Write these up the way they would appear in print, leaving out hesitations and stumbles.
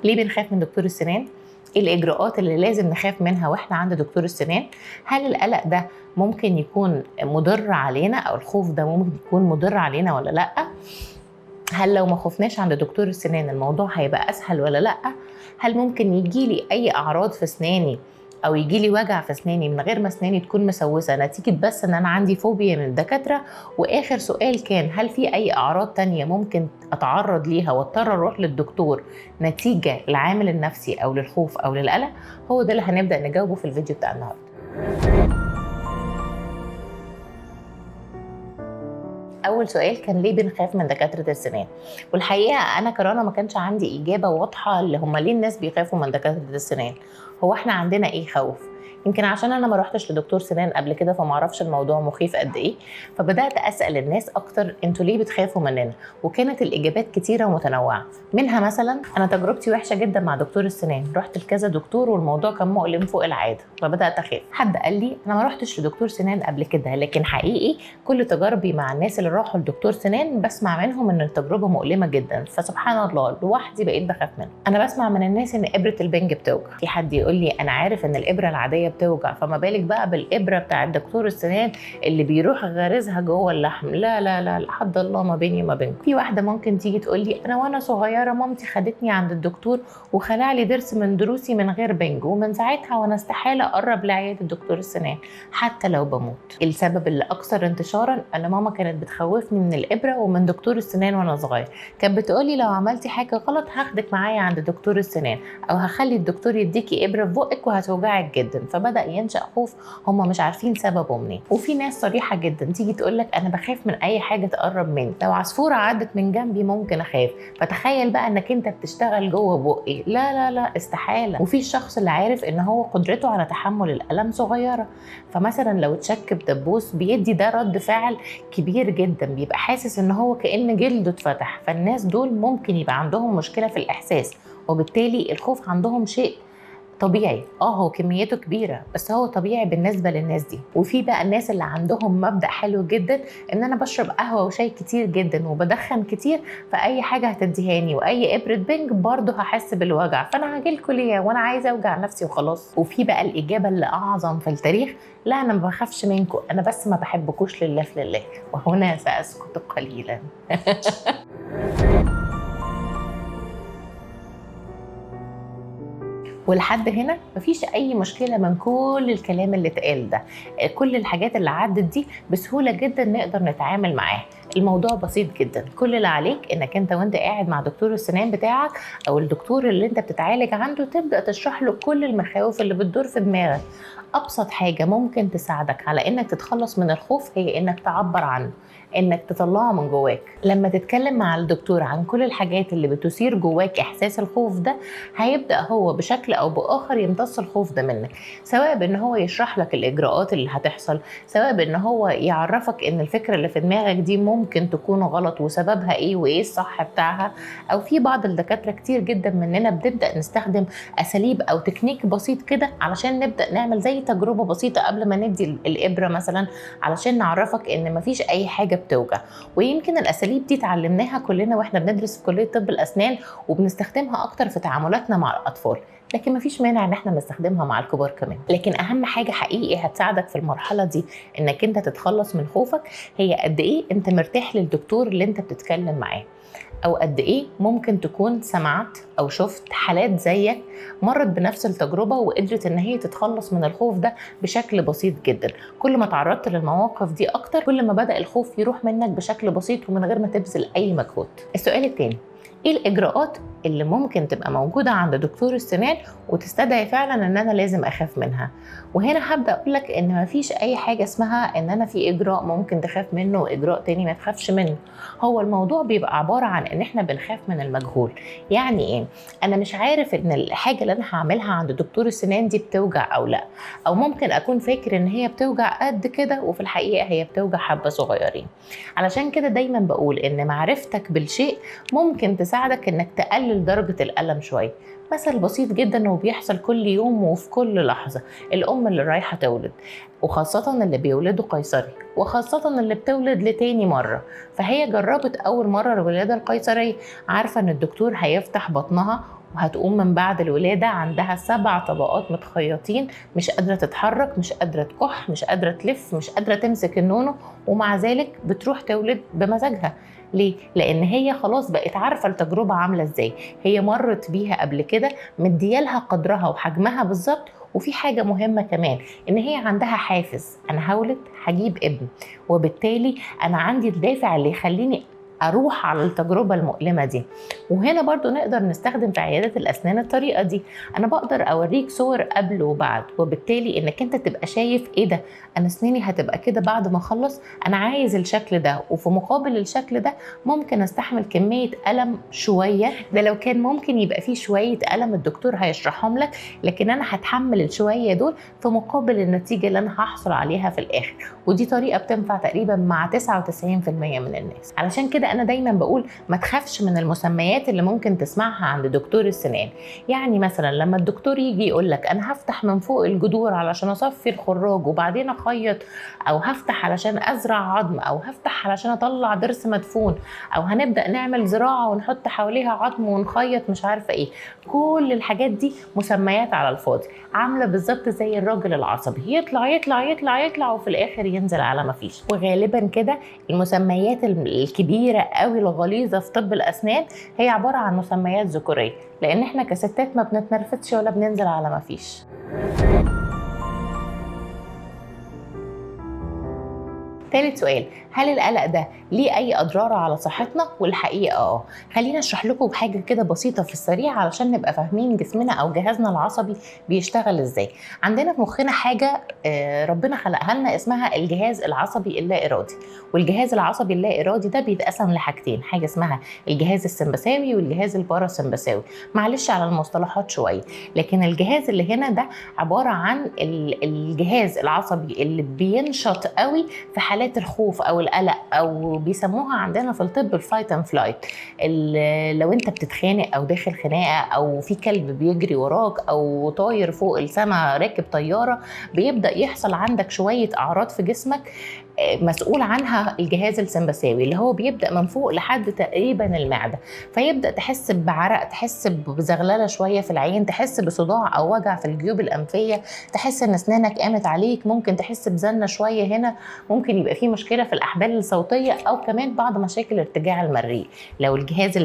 ليه بنخاف من دكتور السنان؟ ايه الاجراءات اللي لازم نخاف منها واحنا عند دكتور السنان؟ هل القلق ده ممكن يكون مضر علينا، او الخوف ده ممكن يكون مضر علينا ولا لا؟ هل لو ما خفناش عند دكتور السنان الموضوع هيبقى اسهل ولا لا؟ هل ممكن يجيلي اي اعراض في اسناني او يجيلي وجع في اسناني من غير ما اسناني تكون مسوسه نتيجه بس ان انا عندي فوبيا من الدكاتره؟ واخر سؤال كان هل في اي اعراض تانية ممكن اتعرض ليها واضطر اروح للدكتور نتيجه العامل النفسي او للخوف او للقلق؟ هو ده اللي هنبدا نجاوبه في الفيديو بتاع النهارده. اول سؤال كان ليه بنخاف من دكاتره السنان؟ والحقيقه انا كرنا ما كانش عندي اجابه واضحه اللي هم ليه الناس بيخافوا من دكاتره السنان. هو احنا عندنا ايه خوف؟ يمكن عشان انا ما روحتش لدكتور سنان قبل كده فما اعرفش الموضوع مخيف قد ايه، فبدات اسال الناس اكتر انتوا ليه بتخافوا مننا؟ وكانت الاجابات كتيره ومتنوعه. منها مثلا انا تجربتي وحشه جدا مع دكتور السنان، رحت لكذا دكتور والموضوع كان مؤلم فوق العاده فبدات اخاف. حد قال لي انا ما روحتش لدكتور سنان قبل كده، لكن حقيقي كل تجاربي مع الناس اللي راحوا لدكتور سنان بسمع منهم ان التجربه مؤلمه جدا، فسبحان الله لوحدي بقيت بخاف منها. انا بسمع من الناس ان ابره البنج بتوجع، في حد يقول لي انا عارف ان الابره العاديه بتوجع فما بالك بقى بالابره بتاع الدكتور السنان اللي بيروح غارزها جوه اللحم. لا لا لا لا حد الله ما بيني وما بينكم. في واحده ممكن تيجي تقول لي انا وانا صغيره مامتي خدتني عند الدكتور وخلع لي ضرس من ضروسي من غير بنج، ومن ساعتها وانا استحاله اقرب لعياده دكتور السنان حتى لو بموت. السبب اللي اكثر انتشارا ان ماما كانت بتخوفني من الابره ومن دكتور السنان وانا صغير، كانت بتقولي لو عملتي حاجه غلط هاخدك معايا عند دكتور السنان او هخلي الدكتور يديكي ابره في بقك وهتوجعك جدا، فبدا ينشا خوف هم مش عارفين سببه منين. وفي ناس صريحه جدا تيجي تقول لك انا بخاف من اي حاجه تقرب مني، لو عصفوره عدت من جنبي ممكن اخاف، فتخيل بقى انك انت بتشتغل جوه بقي. لا لا لا استحاله. وفي الشخص اللي عارف ان هو قدرته على تحمل الالم صغيره، فمثلا لو اتشك بدبوس بيدي ده رد فعل كبير جدا، بيبقى حاسس ان هو كأن جلده اتفتح. فالناس دول ممكن يبقى عندهم مشكله في الاحساس، وبالتالي الخوف عندهم شيء طبيعي. هو كميته كبيره بس هو طبيعي بالنسبه للناس دي. وفي بقى الناس اللي عندهم مبدأ حلو جدا ان انا بشرب قهوه وشاي كتير جدا وبدخن كتير، فاي حاجه هتديهاني واي ابره بنج برضه هحس بالوجع، فانا هاجيلكوا ليه وانا عايزه اوجع نفسي وخلاص. وفي بقى الاجابه اللي اعظم في التاريخ، لا انا ما بخافش منكم، انا بس ما بحبكوش لله في لله، وهنا ساسكت قليلا. ولحد هنا مفيش اي مشكله من كل الكلام اللي اتقال ده. كل الحاجات اللي عدت دي بسهوله جدا نقدر نتعامل معاها. الموضوع بسيط جدا، كل اللي عليك انك انت وانت قاعد مع دكتور السنان بتاعك او الدكتور اللي انت بتتعالج عنده تبدا تشرح له كل المخاوف اللي بتدور في دماغك. ابسط حاجه ممكن تساعدك على انك تتخلص من الخوف هي انك تعبر عنه، انك تطلعه من جواك. لما تتكلم مع الدكتور عن كل الحاجات اللي بتثير جواك احساس الخوف ده، هيبدأ هو بشكل او باخر يمتص الخوف ده منك، سواء بان هو يشرح لك الاجراءات اللي هتحصل، سواء بان هو يعرفك ان الفكرة اللي في دماغك دي ممكن تكون غلط وسببها ايه وايه الصح بتاعها. او في بعض الدكاترة كتير جدا مننا بنبدأ نستخدم اساليب او تكنيك بسيط كده علشان نبدأ نعمل زي تجربة بسيطة قبل ما ندي الابرة مثلا، علشان نعرفك ان مفيش اي حاجة بتوجع. ويمكن الاساليب دي اتعلمناها كلنا واحنا بندرس في كليه طب الاسنان وبنستخدمها اكتر في تعاملاتنا مع الاطفال، لكن مفيش مانع ان احنا نستخدمها مع الكبار كمان. لكن اهم حاجه حقيقي هتساعدك في المرحله دي انك انت تتخلص من خوفك هي قد ايه انت مرتاح للدكتور اللي انت بتتكلم معاه، او قد ايه ممكن تكون سمعت او شفت حالات زيك مرت بنفس التجربه وقدرت ان هي تتخلص من الخوف ده بشكل بسيط جدا. كل ما تعرضت للمواقف دي اكتر كل ما بدأ الخوف يروح منك بشكل بسيط ومن غير ما تبذل اي مجهود. السؤال الثاني، ايه الاجراءات اللي ممكن تبقى موجوده عند دكتور السنان وتستدعي فعلا ان انا لازم اخاف منها؟ وهنا هبدا اقول لك ان مفيش اي حاجه اسمها ان انا في اجراء ممكن تخاف منه واجراء تاني ما تخافش منه. هو الموضوع بيبقى عباره عن ان احنا بنخاف من المجهول. يعني ايه؟ انا مش عارف ان الحاجه اللي انا هعملها عند دكتور السنان دي بتوجع او لا، او ممكن اكون فاكر ان هي بتوجع قد كده وفي الحقيقه هي بتوجع حبه صغيرين. علشان كده دايما بقول ان معرفتك بالشيء ممكن تساعدك انك تقلل درجه الالم شويه. مثل بسيط جدا وبيحصل كل يوم وفي كل لحظه، الام اللي رايحه تولد، وخاصة اللي بيولدوا قيصري، وخاصة اللي بتولد لتاني مرة، فهي جربت أول مرة الولادة القيصرية، عارفة إن الدكتور هيفتح بطنها وهتقوم من بعد الولاده عندها 7 طبقات متخيطين، مش قادره تتحرك، مش قادره تكح، مش قادره تلف، مش قادره تمسك النونو، ومع ذلك بتروح تولد بمزاجها. ليه؟ لان هي خلاص بقت عارفه التجربه عامله ازاي، هي مرت بيها قبل كده، مديالها قدرها وحجمها بالظبط. وفي حاجة مهمة كمان، إن هي عندها حافز، أنا هولد هجيب ابن، وبالتالي أنا عندي الدافع اللي يخليني أروح على التجربة المؤلمة دي. وهنا برضو نقدر نستخدم في عيادات الأسنان الطريقة دي. أنا بقدر أوريك صور قبل وبعد، وبالتالي إنك أنت تبقى شايف إيه ده، أنا أسناني هتبقى كده بعد ما أخلص، أنا عايز الشكل ده، وفي مقابل الشكل ده ممكن أستحمل كمية ألم شوية. ده لو كان ممكن يبقى فيه شوية ألم الدكتور هيشرحهم لك، لكن أنا هتحمل الشوية دول في مقابل النتيجة اللي أنا هحصل عليها في الآخر. ودي طريقة بتنفع تقريبا مع 99% من الناس. علشان كده أنا دايما بقول ما تخافش من المسميات اللي ممكن تسمعها عند دكتور السنان. يعني مثلا لما الدكتور يجي يقول لك أنا هفتح من فوق الجذور علشان أصفي الخراج وبعدين أخيط، أو هفتح علشان أزرع عظم، أو هفتح علشان أطلع ضرس مدفون، أو هنبدأ نعمل زراعة ونحط حواليها عظم ونخيط مش عارفة إيه، كل الحاجات دي مسميات على الفاضي، عاملة بالظبط زي الراجل العصبي، يطلع يطلع يطلع يطلع وفي الآخر ينزل على ما فيش. وغالبا كده المسميات الكبيرة قوي الغليظة في طب الأسنان هي عبارة عن مسميات ذكورية، لأن احنا كستات ما بنتنرفزش ولا بننزل على ما فيش. ثالث سؤال، هل القلق ده ليه اي اضرار على صحتنا؟ والحقيقه خلينا اشرح لكم بحاجه كده بسيطه في السريع علشان نبقى فاهمين جسمنا او جهازنا العصبي بيشتغل ازاي. عندنا في مخنا حاجه ربنا خلقها لنا اسمها الجهاز العصبي اللا ارادي. والجهاز العصبي اللا ارادي ده بيتقسم لحاجتين، حاجه اسمها الجهاز السمبثاوي والجهاز الباراسمبثاوي. معلش على المصطلحات شويه، لكن الجهاز اللي هنا ده عباره عن الجهاز العصبي اللي بينشط قوي في حالات الخوف او القلق، او بيسموها عندنا في الطب الفايت اند فلايت. لو انت بتتخانق او داخل خناقه، او في كلب بيجري وراك، او طاير فوق السماء راكب طياره، بيبدا يحصل عندك شويه اعراض في جسمك مسؤول عنها الجهاز السمبثاوي، اللي هو بيبدا من فوق لحد تقريبا المعده. فيبدا تحس بعرق، تحس بزغلله شويه في العين، تحس بصداع او وجع في الجيوب الانفيه، تحس ان اسنانك قامت عليك، ممكن تحس بزنه شويه هنا، ممكن يبقى في مشكله في الاحبال الصوتيه، او كمان بعض مشاكل ارتجاع المريء. لو الجهاز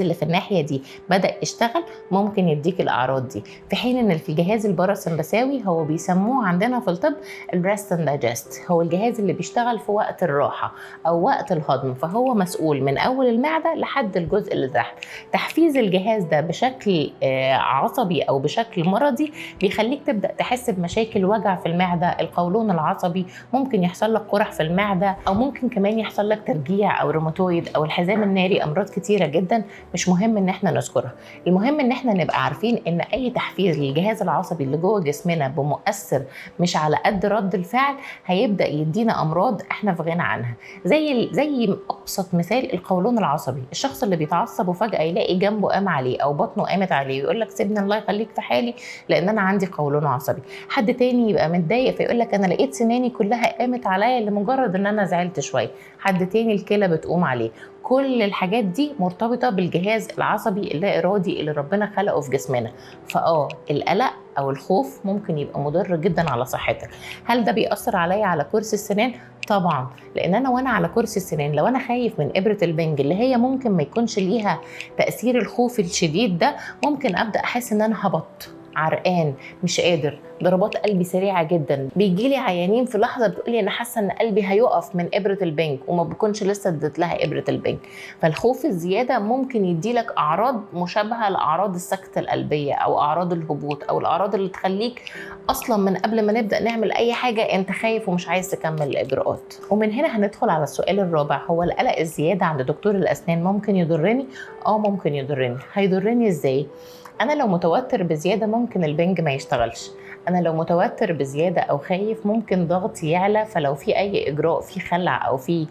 اللي في الناحيه دي بدا يشتغل ممكن يديك الاعراض دي. في حين ان في الجهاز الباراسمبثاوي هو بيسموه عندنا في الطب الريست اند دايجست، هو الجهاز اللي بيشتغل في وقت الراحه او وقت الهضم، فهو مسؤول من اول المعده لحد الجزء اللي تحت. تحفيز الجهاز ده بشكل عصبي او بشكل مرضي بيخليك تبدا تحس بمشاكل وجع في المعده، القولون العصبي، ممكن يحصل لك قرح في المعده، او ممكن كمان يحصل لك ترجيع او روماتويد او الحزام الناري، امراض كتيره جدا مش مهم ان احنا نذكرها. المهم ان احنا نبقى عارفين ان اي تحفيز للجهاز العصبي اللي جوه جسمنا بمؤثر مش على قد رد الفعل هيبدا يدينا امراض احنا في غنى عنها. زي ابسط مثال القولون العصبي، الشخص اللي بيتعصب وفجاه يلاقي جنبه قام عليه او بطنه قامت عليه ويقول لك سيبني الله يخليك في حالي لان انا عندي قولون عصبي. حد تاني يبقى متضايق فيقول لك انا لقيت سناني كلها قامت عليا لمجرد ان انا زعلت شويه. حد تاني الكلى بتقوم عليه. كل الحاجات دي مرتبطة بالجهاز العصبي اللا إرادي اللي ربنا خلقه في جسمنا. القلق أو الخوف ممكن يبقى مضر جدا على صحتك. هل ده بيأثر عليا على كرسي السنان؟ طبعا، لأن وأنا على كرسي السنان لو أنا خايف من إبرة البنج اللي هي ممكن ما يكونش ليها تأثير الخوف الشديد ده، ممكن أبدأ أحس إن أنا هبط، عرقان، مش قادر، ضربات قلبي سريعه جدا. بيجي لي عيانين في لحظه بتقول لي انا حاسه ان قلبي هيقف من ابره البنج وما بكونش لسه اديت لها ابره البنج. فالخوف الزياده ممكن يدي لك اعراض مشابهه لاعراض السكته القلبيه او اعراض الهبوط او الاعراض اللي تخليك اصلا من قبل ما نبدا نعمل اي حاجه انت خايف ومش عايز تكمل الاجراءات. ومن هنا هندخل على السؤال الرابع، هو القلق الزياده عند دكتور الاسنان ممكن يضرني؟ ممكن يضرني. هيضرني ازاي؟ انا لو متوتر بزياده ممكن البنج ما يشتغلش، انا لو متوتر بزياده او خايف ممكن ضغطي يعلى، فلو في اي اجراء في خلع او في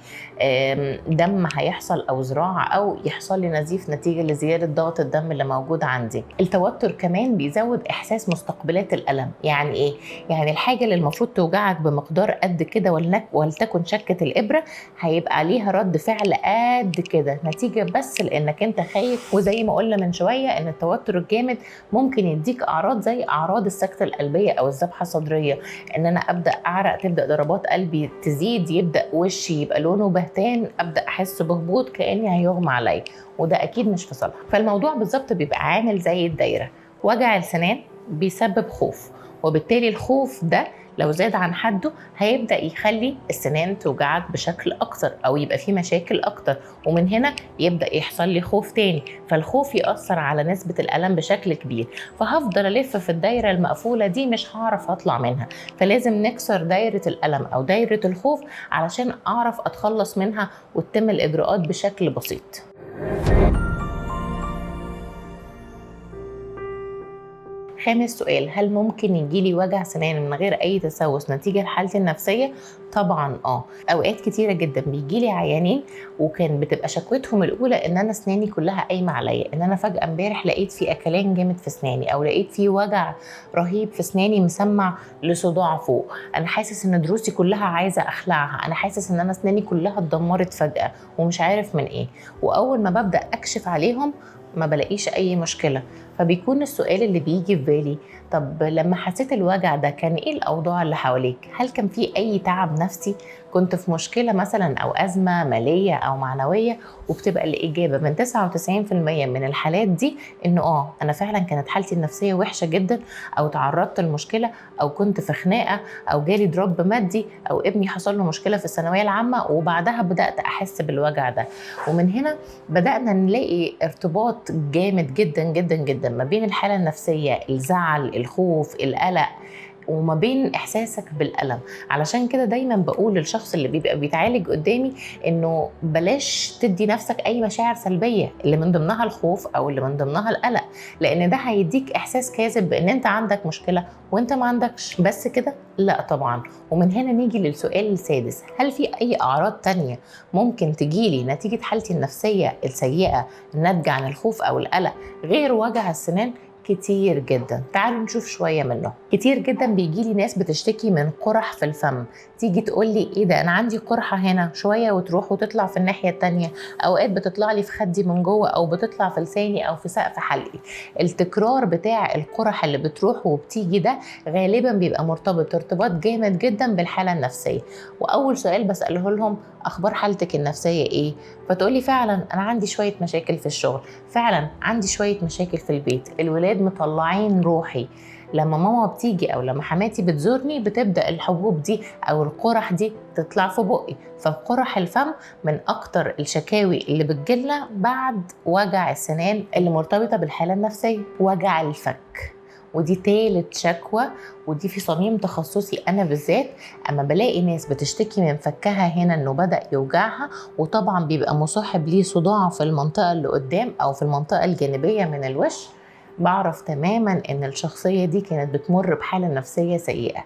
دم هيحصل او زراعه او يحصل لي نزيف نتيجه لزياده ضغط الدم اللي موجود عندي. التوتر كمان بيزود احساس مستقبلات الالم. يعني ايه؟ يعني الحاجه اللي المفروض توجعك بمقدار قد كده ولتكن شكه الابره هيبقى عليها رد فعل قد كده، نتيجه بس لانك انت خايف. وزي ما قلنا من شويه ان التوتر الجامد ممكن يديك اعراض زي اعراض السكته القلبيه او الذبحه الصدريه، ان انا ابدا اعرق، تبدا ضربات قلبي تزيد، يبدا وشي يبقى لونه بهتان، ابدا احس بهبوط كاني هيغمى عليا، وده اكيد مش في صالحك. فالموضوع بالظبط بيبقى عامل زي الدايره. وجع السنان بيسبب خوف، وبالتالي الخوف ده لو زاد عن حده هيبدأ يخلي السنان توجعك بشكل أكتر أو يبقى فيه مشاكل أكتر، ومن هنا يبدأ يحصل لي خوف تاني، فالخوف يأثر على نسبة الألم بشكل كبير، فهفضل ألف في الدايرة المقفولة دي مش هعرف أطلع منها. فلازم نكسر دايرة الألم أو دايرة الخوف علشان أعرف أتخلص منها وتتم الإجراءات بشكل بسيط. خامس سؤال: هل ممكن يجيلي وجع سنان من غير اي تسوس نتيجه لحالتي النفسيه؟ طبعا اوقات كتيره جدا بيجيلي عيانين وكان بتبقى شكوتهم الاولى ان انا اسناني كلها قايمه عليا، ان انا فجاه امبارح لقيت في اكلان جامد في اسناني، او لقيت في وجع رهيب في اسناني مسمع لصداع فوق، انا حاسس ان ضروسي كلها عايزه اخلعها، انا حاسس ان انا اسناني كلها اتدمرت فجاه ومش عارف من ايه. واول ما ببدا اكشف عليهم ما بلاقيش اي مشكله، فبيكون السؤال اللي بيجي في بالي: طب لما حسيت الوجع ده كان ايه الاوضاع اللي حواليك؟ هل كان في اي تعب نفسي؟ كنت في مشكله مثلا او ازمه ماليه او معنويه؟ وبتبقى الاجابه من 99% من الحالات دي انه انا فعلا كانت حالتي النفسيه وحشه جدا، او تعرضت لمشكله، او كنت في خناقه، او جالي دروب مادي، او ابني حصل له مشكله في الثانويه العامه وبعدها بدات احس بالوجع ده. ومن هنا بدانا نلاقي ارتباط جامد جدا جدا جدا ما بين الحاله النفسيه، الزعل، الخوف، القلق، وما بين احساسك بالالم. علشان كده دايما بقول للشخص اللي بيبقى بيتعالج قدامي انه بلاش تدي نفسك اي مشاعر سلبيه اللي من ضمنها الخوف او اللي من ضمنها القلق، لان ده هيديك احساس كاذب بان انت عندك مشكله وانت ما عندكش. بس كده؟ لا طبعا. ومن هنا نيجي للسؤال السادس: هل في اي اعراض تانية ممكن تجيلي نتيجه حالتي النفسيه السيئه الناتجه عن الخوف او القلق غير وجع السنان؟ كتير جدا. تعالوا نشوف شويه منه. كتير جدا بيجيلي ناس بتشتكي من قرح في الفم، تيجي تقول لي ايه ده، انا عندي قرحه هنا شويه وتروح وتطلع في الناحيه التانيه، اوقات بتطلع لي في خدي من جوه او بتطلع في لساني او في سقف حلقي. التكرار بتاع القرح اللي بتروح وبتيجي ده غالبا بيبقى مرتبط ارتباط جامد جدا بالحاله النفسيه. واول سؤال بساله لهم: اخبار حالتك النفسيه ايه؟ فتقولي فعلا انا عندي شويه مشاكل في الشغل، فعلا عندي شويه مشاكل في البيت، الولاد مطلعين روحي، لما ماما بتيجي او لما حماتي بتزورني بتبدا الحبوب دي او القرح دي تطلع في بقي. فقرح الفم من اكتر الشكاوي اللي بتجيلنا بعد وجع السنان اللي مرتبطه بالحاله النفسيه. وجع الفك، ودي تالت شكوى، ودي في صميم تخصصي انا بالذات. اما بلاقي ناس بتشتكي من فكها هنا انه بدأ يوجعها، وطبعا بيبقى مصاحب ليه صداع في المنطقة اللي قدام او في المنطقة الجانبية من الوش، بعرف تماما ان الشخصية دي كانت بتمر بحالة نفسية سيئة.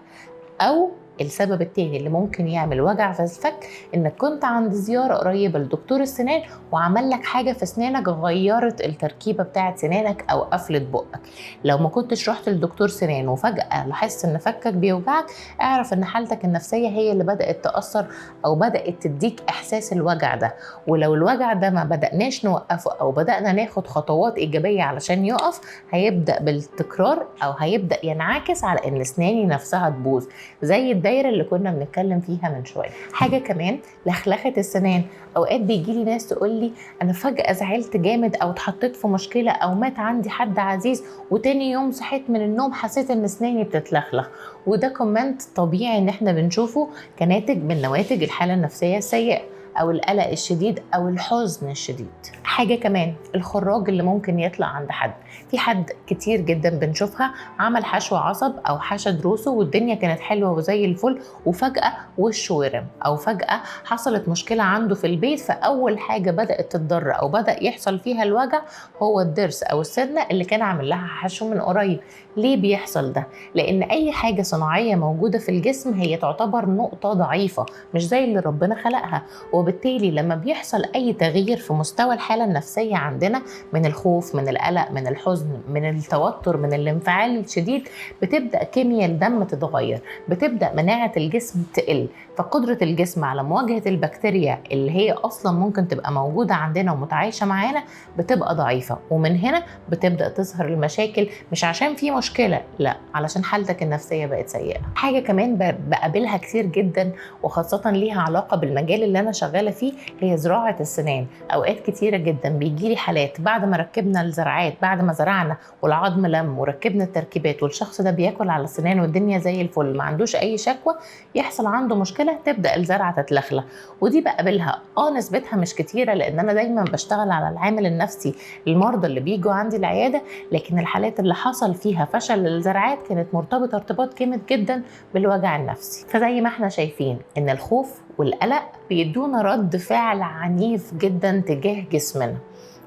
او السبب التاني اللي ممكن يعمل وجع في الفك انك كنت عند زياره قريبه لدكتور السنان وعمل لك حاجه في اسنانك غيرت التركيبه بتاعه سنانك او قفلت بقك. لو ما كنتش رحت لدكتور سنان وفجاه لاحظت ان فكك بيوجعك، اعرف ان حالتك النفسيه هي اللي بدات تاثر او بدات تديك احساس الوجع ده. ولو الوجع ده ما بداناش نوقفه او بدانا ناخد خطوات ايجابيه علشان يقف، هيبدا بالتكرار او هيبدا ينعكس على ان اسناني نفسها تبوظ، زي الدايره اللي كنا بنتكلم فيها من شويه. حاجه كمان: لخلخه السنان. اوقات بيجي لي ناس تقول لي انا فجاه زعلت جامد او اتحطيت في مشكله او مات عندي حد عزيز وتاني يوم صحيت من النوم حسيت ان اسناني بتتلخلخ. وده كومنت طبيعي ان احنا بنشوفه كناتج من نواتج الحاله النفسيه السيئه. او القلق الشديد او الحزن الشديد. حاجه كمان الخراج اللي ممكن يطلع عند حد. في حد كتير جدا بنشوفها عمل حشو عصب او حشى ضروسه والدنيا كانت حلوه وزي الفل، وفجاه وشه ورم، او فجاه حصلت مشكله عنده في البيت، فاول حاجه بدات تتضر او بدا يحصل فيها الوجع هو الضرس او السنه اللي كان عامل لها حشو من قريب. ليه بيحصل ده؟ لان اي حاجه صناعيه موجوده في الجسم هي تعتبر نقطه ضعيفه مش زي اللي ربنا خلقها، وبالتالي لما بيحصل اي تغيير في مستوى الحاله النفسيه عندنا من الخوف، من القلق، من الحزن، من التوتر، من الانفعال الشديد، بتبدا كيمياء الدم تتغير، بتبدا مناعه الجسم تقل، فقدره الجسم على مواجهه البكتيريا اللي هي اصلا ممكن تبقى موجوده عندنا ومتعايشه معانا بتبقى ضعيفه. ومن هنا بتبدا تظهر المشاكل، مش عشان في مشكله، لا، علشان حالتك النفسيه بقت سيئه. حاجه كمان بقابلها كتير جدا وخاصه ليها علاقه بالمجال اللي انا شغاله فيه، هي زراعه السنان. اوقات كتيره جدا بيجيلي حالات بعد ما ركبنا الزرعات، بعد ما زرعنا والعظم لم وركبنا التركيبات والشخص ده بياكل على السنان والدنيا زي الفل ما عندوش اي شكوى، يحصل عنده مشكله تبدا الزرعه تتلخلخ. ودي بقابلها نسبتها مش كتيره لان انا دايما بشتغل على العامل النفسي للمرضى اللي بيجوا عندي العياده، لكن الحالات اللي حصل فيها فشل الزرعات كانت مرتبطه ارتباط جامد جدا بالوجع النفسي. فزي ما احنا شايفين ان الخوف والقلق بيدونا رد فعل عنيف جدا تجاه جسمنا،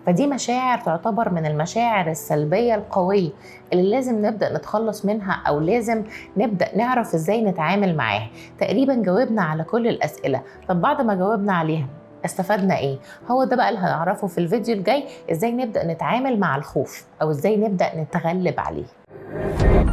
فدي مشاعر تعتبر من المشاعر السلبية القوية اللي لازم نبدأ نتخلص منها، أو لازم نبدأ نعرف إزاي نتعامل معاها. تقريبا جاوبنا على كل الأسئلة. طب بعد ما جاوبنا عليها استفدنا ايه؟ هو ده بقى اللي هنعرفه في الفيديو الجاي، ازاي نبدأ نتعامل مع الخوف او ازاي نبدأ نتغلب عليه.